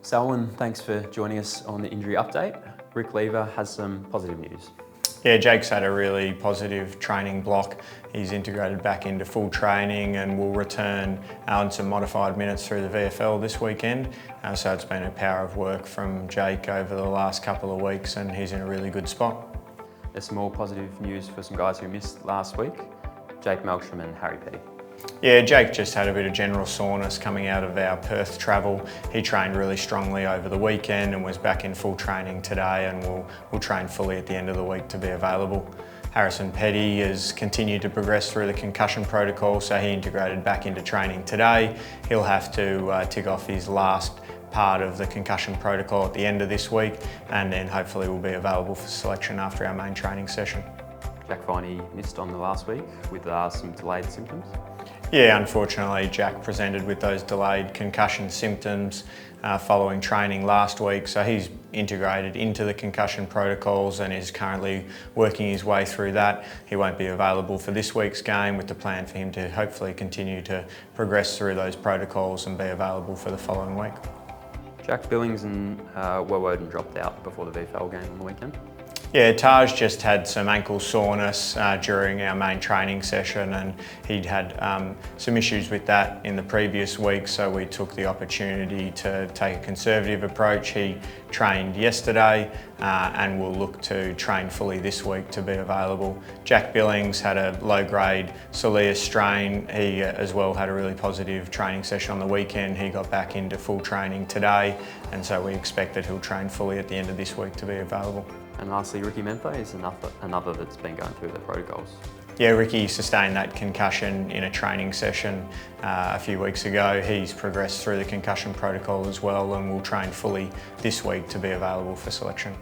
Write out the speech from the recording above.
Selwyn, thanks for joining us on the injury update. Rick Lever has some positive news. Yeah, Jake's had a really positive training block. He's integrated back into full training and will return on some modified minutes through the VFL this weekend. So it's been a power of work from Jake over the last couple of weeks and he's in a really good spot. There's some more positive news for some guys who missed last week, Jake Melksham and Harry Petty. Yeah, Jake just had a bit of general soreness coming out of our Perth travel. He trained really strongly over the weekend and was back in full training today and will train fully at the end of the week to be available. Harrison Petty has continued to progress through the concussion protocol, so he integrated back into training today. He'll have to tick off his last part of the concussion protocol at the end of this week and then hopefully will be available for selection after our main training session. Jack Viney missed on the last week with some delayed symptoms. Yeah, unfortunately Jack presented with those delayed concussion symptoms following training last week, so he's integrated into the concussion protocols and is currently working his way through that. He won't be available for this week's game, with the plan for him to hopefully continue to progress through those protocols and be available for the following week. Jack Billings and Woden dropped out before the VFL game on the weekend. Yeah, Taj just had some ankle soreness during our main training session and he'd had some issues with that in the previous week, so we took the opportunity to take a conservative approach. He trained yesterday and will look to train fully this week to be available. Jack Billings had a low-grade soleus strain. He as well had a really positive training session on the weekend. He got back into full training today and so we expect that he'll train fully at the end of this week to be available. And lastly, Ricky Menthe is another that's been going through the protocols. Yeah, Ricky sustained that concussion in a training session a few weeks ago. He's progressed through the concussion protocol as well and will train fully this week to be available for selection.